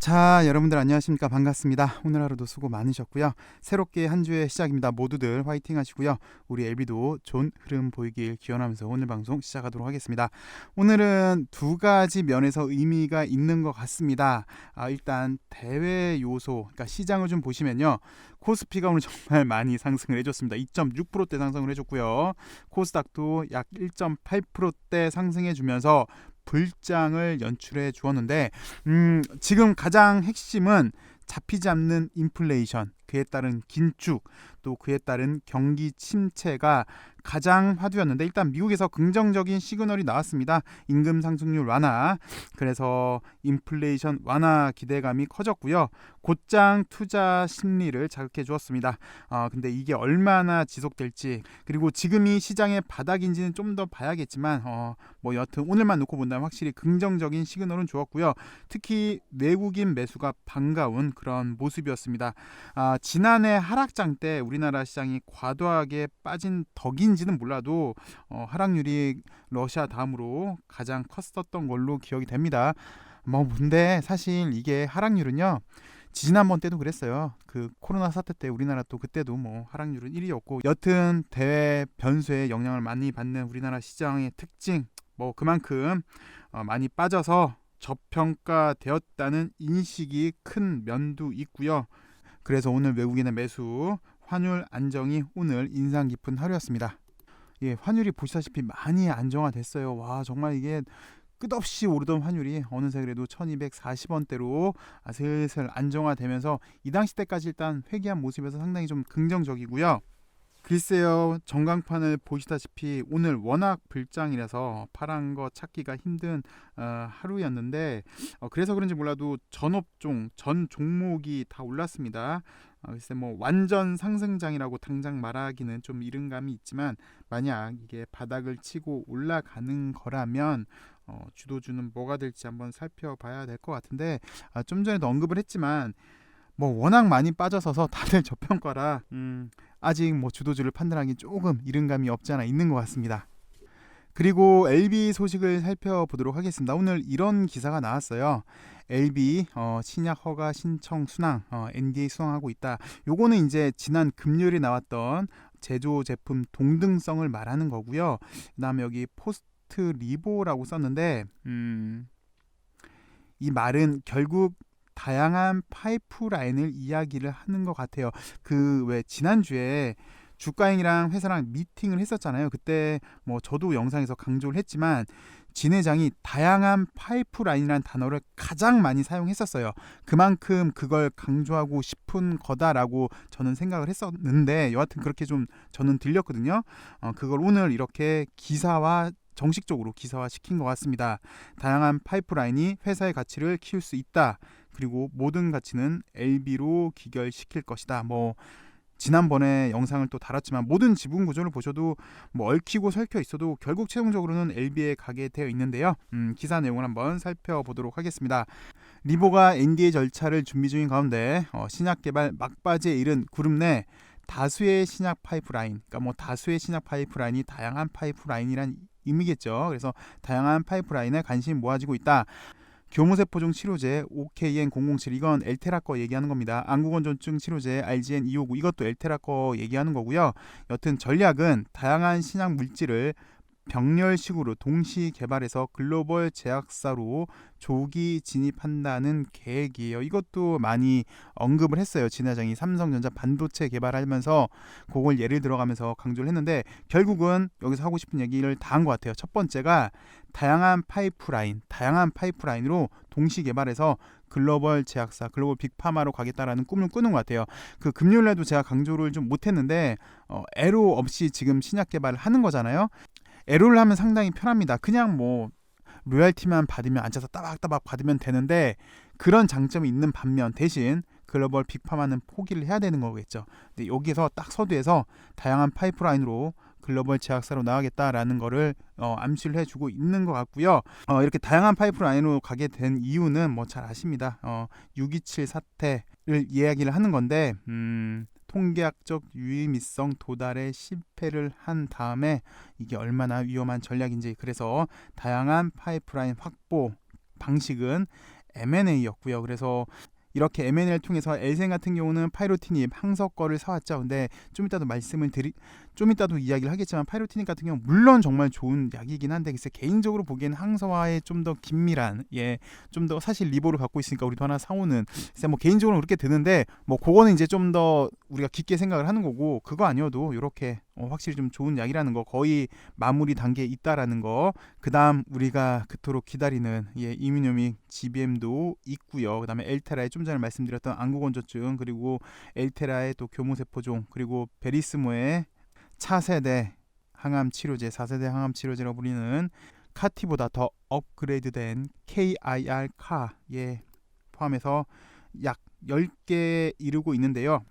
자, 여러분들 안녕하십니까? 반갑습니다. 오늘 하루도 수고 많으셨고요. 새롭게 한 주의 시작입니다. 모두들 화이팅 하시고요. 우리 엘비도 좋은 흐름 보이길 기원하면서 오늘 방송 시작하도록 하겠습니다. 오늘은 두 가지 면에서 의미가 있는 것 같습니다. 일단 대외 요소, 그러니까 시장을 좀 보시면요. 코스피가 오늘 정말 많이 상승을 해줬습니다. 2.6%대 상승을 해줬고요. 코스닥도 약 1.8%대 상승해주면서 불장을 연출해 주었는데 지금 가장 핵심은 잡히지 않는 인플레이션, 그에 따른 긴축, 또 그에 따른 경기 침체가 가장 화두였는데, 일단 미국에서 긍정적인 시그널이 나왔습니다. 임금 상승률 완화, 그래서 인플레이션 완화 기대감이 커졌고요. 곧장 투자 심리를 자극해 주었습니다. 근데 이게 얼마나 지속될지, 그리고 지금이 시장의 바닥인지는 좀 더 봐야겠지만 뭐 여튼 오늘만 놓고 본다면 확실히 긍정적인 시그널은 좋았고요. 특히 외국인 매수가 반가운 그런 모습이었습니다. 지난해 하락장 때 우리나라 시장이 과도하게 빠진 덕인지는 몰라도 하락률이 러시아 다음으로 가장 컸었던 걸로 기억이 됩니다. 근데 사실 이게 하락률은요, 지난번 때도 그랬어요. 그 코로나 사태 때 우리나라 또 그때도 뭐 하락률은 1위였고, 여튼 대외 변수에 영향을 많이 받는 우리나라 시장의 특징, 뭐 그만큼 많이 빠져서 저평가되었다는 인식이 큰 면도 있고요. 그래서 오늘 외국인의 매수, 환율 안정이 오늘 인상 깊은 하루였습니다. 예, 환율이 보시다시피 많이 안정화됐어요. 와, 정말 이게 끝없이 오르던 환율이 어느새 그래도 1240원대로 슬슬 안정화되면서 이 당시 때까지 일단 회귀한 모습에서 상당히 좀 긍정적이고요. 글쎄요, 전광판을 보시다시피 오늘 워낙 불장이라서 파란 거 찾기가 힘든 하루였는데, 그래서 그런지 몰라도 전 업종, 전 종목이 다 올랐습니다. 글쎄 뭐 완전 상승장이라고 당장 말하기는 좀 이른 감이 있지만, 만약 이게 바닥을 치고 올라가는 거라면 주도주는 뭐가 될지 한번 살펴봐야 될 것 같은데, 좀 전에도 언급을 했지만 뭐 워낙 많이 빠져서서 다들 저평가라 아직 뭐 주도주를 판단하기 조금 이른 감이 없지 않아 있는 것 같습니다. 그리고 LB 소식을 살펴보도록 하겠습니다. 오늘 이런 기사가 나왔어요. LB 신약 허가 신청 순항, NDA 수항하고 있다. 요거는 이제 지난 금요일에 나왔던 제조 제품 동등성을 말하는 거고요. 그다음에 여기 포스트 리보라고 썼는데, 이 말은 결국 다양한 파이프라인을 이야기를 하는 것 같아요. 그 왜 지난주에 주가행이랑 회사랑 미팅을 했었잖아요. 그때 뭐 저도 영상에서 강조를 했지만 진 회장이 다양한 파이프라인이라는 단어를 가장 많이 사용했었어요. 그만큼 그걸 강조하고 싶은 거다라고 저는 생각을 했었는데, 여하튼 그렇게 좀 저는 들렸거든요. 그걸 오늘 이렇게 정식적으로 기사화 시킨 것 같습니다. 다양한 파이프라인이 회사의 가치를 키울 수 있다. 그리고 모든 가치는 LB로 기결시킬 것이다. 뭐 지난번에 영상을 또 달았지만 모든 지분 구조를 보셔도 뭐 얽히고 설켜 있어도 결국 최종적으로는 LB에 가게 되어 있는데요. 기사 내용을 한번 살펴보도록 하겠습니다. 리보가 NDA 절차를 준비 중인 가운데 신약 개발 막바지에 이른 그룹 내 다수의 신약 파이프라인, 그러니까 뭐 다수의 신약 파이프라인이 다양한 파이프라인이란 의미겠죠. 그래서 다양한 파이프라인에 관심이 모아지고 있다. 교무세포종 치료제 OKN007, 이건 엘테라 거 얘기하는 겁니다. 안구건조증 치료제 RGN259, 이것도 엘테라 거 얘기하는 거고요. 여튼 전략은 다양한 신약 물질을 병렬식으로 동시 개발해서 글로벌 제약사로 조기 진입한다는 계획이에요. 이것도 많이 언급을 했어요. 진 회장이 삼성전자 반도체 개발하면서 그걸 예를 들어가면서 강조를 했는데, 결국은 여기서 하고 싶은 얘기를 다 한 것 같아요. 첫 번째가 다양한 파이프라인으로 동시 개발해서 글로벌 제약사, 글로벌 빅파마로 가겠다라는 꿈을 꾸는 것 같아요. 그 금요일날도 제가 강조를 좀 못했는데 애로 없이 지금 신약 개발을 하는 거잖아요. 애로를 하면 상당히 편합니다. 그냥 뭐 로열티만 받으면 앉아서 따박따박 받으면 되는데, 그런 장점이 있는 반면 대신 글로벌 빅파마는 포기를 해야 되는 거겠죠. 근데 여기서 딱 서두에서 다양한 파이프라인으로 글로벌 제약사로 나가겠다라는 거를 암시를 해주고 있는 것 같고요. 이렇게 다양한 파이프라인으로 가게 된 이유는 뭐 잘 아십니다. 6.27 사태를 이야기를 하는 건데, 통계학적 유의미성 도달에 실패를 한 다음에 이게 얼마나 위험한 전략인지, 그래서 다양한 파이프라인 확보 방식은 M&A였고요. 그래서 이렇게 M&A를 통해서 엘생 같은 경우는 파이로티닙 항석 거를 사왔죠. 근데 좀 이따도 이야기를 하겠지만 파이로티닙 같은 경우 물론 정말 좋은 약이긴 한데 글쎄 개인적으로 보기에는 항서와의 좀 더 긴밀한 좀 더 사실 리보를 갖고 있으니까 우리도 하나 사오는 글쎄 뭐 개인적으로 그렇게 드는데 뭐 그거는 이제 좀 더 우리가 깊게 생각을 하는 거고 그거 아니어도 이렇게 확실히 좀 좋은 약이라는 거 거의 마무리 단계에 있다라는 거 그다음 우리가 그토록 기다리는 이민요믹 GBM도 있고요. 그다음에 엘테라의 좀 전에 말씀드렸던 안구건조증 그리고 엘테라의 또 교무세포종 그리고 베리스모의 차세대 항암 치료제 4세대 항암 치료제라고 불리는 카티보다 더 업그레이드된 KIR 카에 포함해서 약 10개 이르고 있는데요.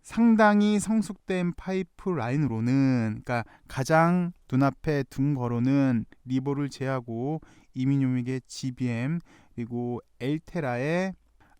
상당히 성숙된 파이프라인으로는 그러니까 가장 눈앞에 둔 거로는 리보를 제하고 이민요믹의 GBM 그리고 엘테라의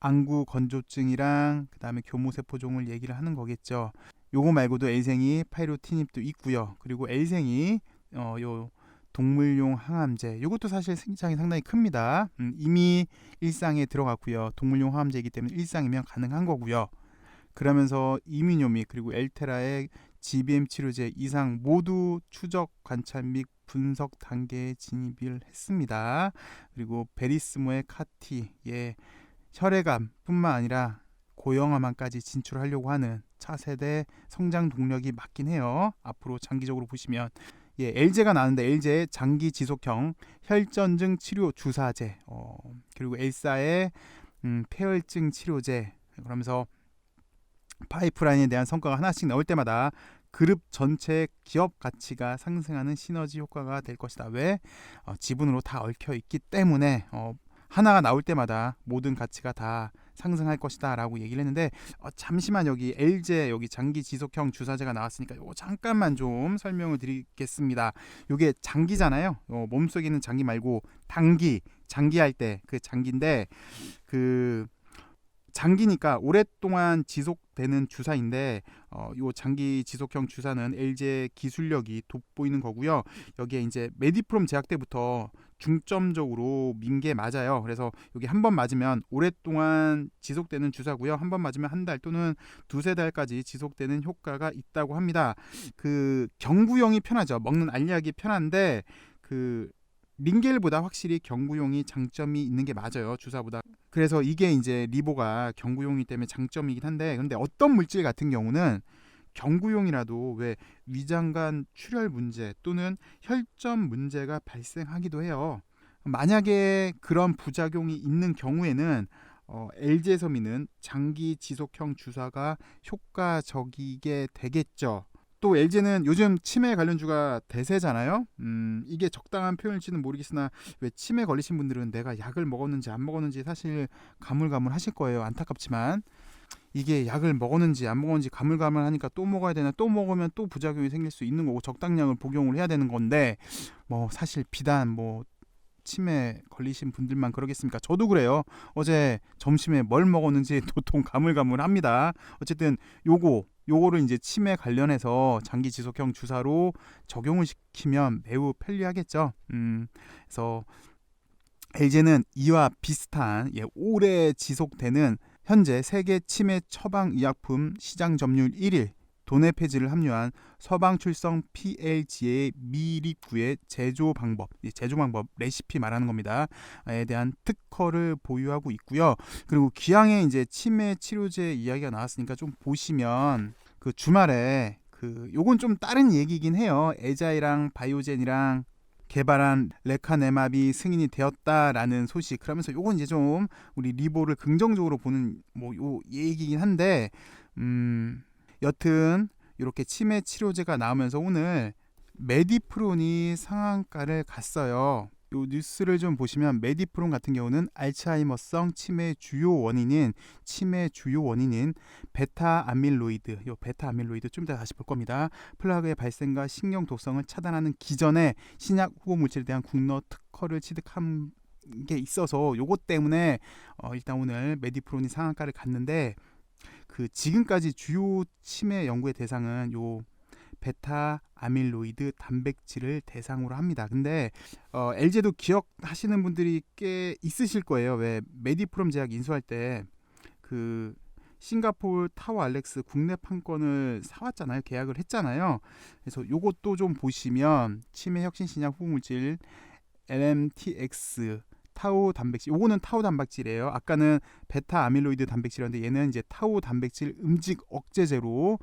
안구 건조증이랑 그다음에 교무세포종을 얘기를 하는 거겠죠. 요거 말고도 엘생이 파이로티닙도 있고요. 그리고 엘생이 요 동물용 항암제 요것도 사실 시장이 상당히 큽니다. 이미 일상에 들어갔고요. 동물용 항암제이기 때문에 일상이면 가능한 거고요. 그러면서 이민요믹 그리고 엘테라의 GBM 치료제 이상 모두 추적 관찰 및 분석 단계에 진입을 했습니다. 그리고 베리스모의 카티 혈액암뿐만 아니라 고형암암까지 진출하려고 하는 차세대 성장 동력이 맞긴 해요. 앞으로 장기적으로 보시면 엘제가 나왔는데 엘제의 장기 지속형 혈전증 치료 주사제 그리고 엘사의 폐혈증 치료제 그러면서 파이프라인에 대한 성과가 하나씩 나올 때마다 그룹 전체 기업 가치가 상승하는 시너지 효과가 될 것이다. 왜? 지분으로 다 얽혀 있기 때문에 하나가 나올 때마다 모든 가치가 다 상승할 것이다 라고 얘기를 했는데 잠시만 여기 엘제 여기 장기 지속형 주사제가 나왔으니까 요거 잠깐만 좀 설명을 드리겠습니다. 요게 장기잖아요. 몸속에 있는 장기 말고 장기 할 때 그 장기인데 그 장기니까 오랫동안 지속되는 주사인데 요 장기 지속형 주사는 엘제 기술력이 돋보이는 거고요. 여기에 이제 메디프롬 제약 때부터 중점적으로 민 게 맞아요. 그래서 여기 한 번 맞으면 오랫동안 지속되는 주사고요. 한 번 맞으면 한 달 또는 두세 달까지 지속되는 효과가 있다고 합니다. 그 경구용이 편하죠. 먹는 알약이 편한데 그 링겔보다 확실히 경구용이 장점이 있는 게 맞아요. 주사보다. 그래서 이게 이제 리보가 경구용이기 때문에 장점이긴 한데 근데 어떤 물질 같은 경우는 경구용이라도 왜 위장관 출혈 문제 또는 혈전 문제가 발생하기도 해요. 만약에 그런 부작용이 있는 경우에는 LG에서 미는 장기 지속형 주사가 효과적이게 되겠죠. 또 LG는 요즘 치매 관련주가 대세잖아요. 이게 적당한 표현일지는 모르겠으나 왜 치매 걸리신 분들은 내가 약을 먹었는지 안 먹었는지 사실 가물가물하실 거예요. 안타깝지만 이게 약을 먹었는지 안 먹었는지 가물가물하니까 또 먹어야 되나 또 먹으면 또 부작용이 생길 수 있는 거고 적당량을 복용을 해야 되는 건데 뭐 사실 비단 뭐 치매 걸리신 분들만 그러겠습니까? 저도 그래요. 어제 점심에 뭘 먹었는지 도통 가물가물합니다. 어쨌든 요거를 이제 치매 관련해서 장기 지속형 주사로 적용을 시키면 매우 편리하겠죠. 그래서 LG는 이와 비슷한 오래 지속되는 현재 세계 치매 처방 의약품 시장 점유율 1위 도내 폐지를 합류한 서방 출성 PLG의 미립구의 제조 방법 레시피 말하는 겁니다.에 대한 특허를 보유하고 있고요. 그리고 기왕에 이제 치매 치료제 이야기가 나왔으니까 좀 보시면 그 주말에 요건 좀 다른 얘기긴 해요. 에자이랑 바이오젠이랑 개발한 레카네마비 승인이 되었다라는 소식. 그러면서 요건 이제 좀 우리 리보를 긍정적으로 보는 뭐 요 얘기긴 한데 여튼 이렇게 치매 치료제가 나오면서 오늘 메디프론이 상한가를 갔어요. 요 뉴스를 좀 보시면 메디프론 같은 경우는 알츠하이머성 치매 주요 원인인 베타 아밀로이드 좀 이따 다시 볼 겁니다. 플라그의 발생과 신경 독성을 차단하는 기전에 신약 후보 물질에 대한 국내 특허를 취득한 게 있어서 요것 때문에 일단 오늘 메디프론이 상한가를 갔는데 그 지금까지 주요 치매 연구의 대상은 요 베타 아밀로이드 단백질을 대상으로 합니다. 근데 LG도 기억하시는 분들이 꽤 있으실 거예요. 왜 메디프롬 제약 인수할 때 그 싱가포르 타워 알렉스 국내 판권을 사왔잖아요. 계약을 했잖아요. 그래서 요것도 좀 보시면 치매 혁신 신약 후보물질 LMTX 타우 단백질, 요거는 타우 단백질이에요. 아까는 베타 아밀로이드 단백질이었는데 얘는 이제 타우 단백질 음직 억제제로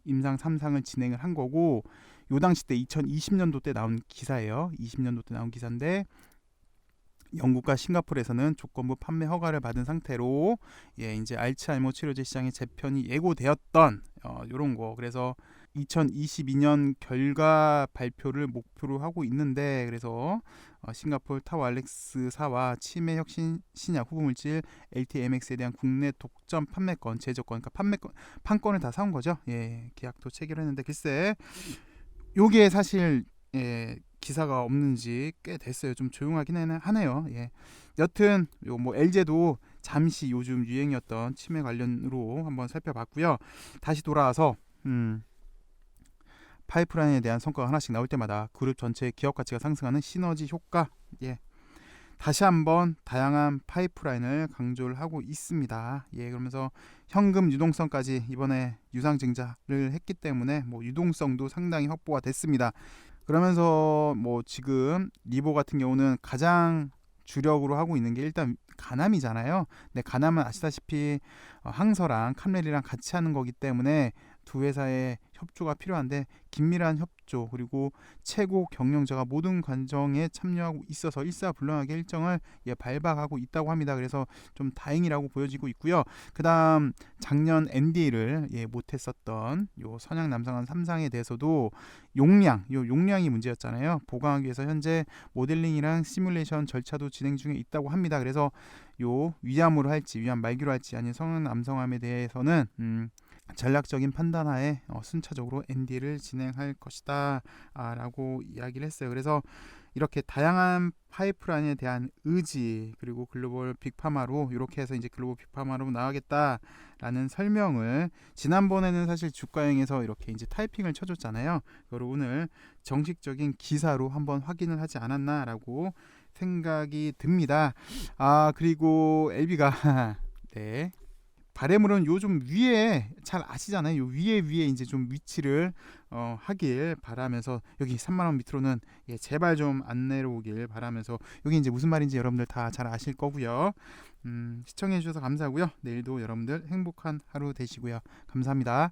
임상 3상을 진행을 한 거고, 요 당시 때 2020년도 때 나온 기사예요. 20년도 때 나온 기사인데 영국과 싱가포르에서는 조건부 판매 허가를 받은 상태로 이제 알츠하이머 치료제 시장에 재편이 예고되었던 요런 거. 그래서 2022년 결과 발표를 목표로 하고 있는데, 그래서 싱가포르 타워 알렉스사와 치매 혁신 신약 후보물질 LTMX에 대한 국내 독점 판매권, 제조권, 그러니까 판권을 다 사온 거죠. 계약도 체결했는데 글쎄 요게 사실 기사가 없는지 꽤 됐어요. 좀 조용하긴 하네요. 여튼 뭐 LG도 잠시 요즘 유행이었던 치매 관련으로 한번 살펴봤고요. 다시 돌아와서 파이프라인에 대한 성과가 하나씩 나올 때마다 그룹 전체의 기업 가치가 상승하는 시너지 효과, 다시 한번 다양한 파이프라인을 강조를 하고 있습니다. 그러면서 현금 유동성까지 이번에 유상증자를 했기 때문에 뭐 유동성도 상당히 확보가 됐습니다. 그러면서 뭐 지금 리보 같은 경우는 가장 주력으로 하고 있는 게 일단 가남이잖아요. 근데 가남은 아시다시피 항서랑 캄렐이랑 같이 하는 거기 때문에 두 회사의 협조가 필요한데, 긴밀한 협조 그리고 최고 경영자가 모든 과정에 참여하고 있어서 일사불란하게 일정을 발박하고 있다고 합니다. 그래서 좀 다행이라고 보여지고 있고요. 그 다음 작년 NDA를 못했었던 요 선양 남성한 3상에 대해서도 용량이 문제였잖아요. 보강하기 위해서 현재 모델링이랑 시뮬레이션 절차도 진행 중에 있다고 합니다. 그래서 요 위암으로 할지 위암 말기로 할지 아니면 선양 남성암에 대해서는 전략적인 판단하에 순차적으로 ND를 진행할 것이다 라고 이야기를 했어요. 그래서 이렇게 다양한 파이프라인에 대한 의지, 그리고 글로벌 빅파마로 이렇게 해서 이제 글로벌 빅파마로 나가겠다라는 설명을 지난번에는 사실 주가형에서 이렇게 이제 타이핑을 쳐줬잖아요. 그걸 오늘 정식적인 기사로 한번 확인을 하지 않았나라고 생각이 듭니다. 그리고 LB가 바램으로는 요즘 위에 잘 아시잖아요. 요 위에 이제 좀 위치를 하길 바라면서, 여기 3만원 밑으로는 제발 좀 안 내려오길 바라면서, 여기 이제 무슨 말인지 여러분들 다 잘 아실 거고요. 시청해 주셔서 감사하고요. 내일도 여러분들 행복한 하루 되시고요. 감사합니다.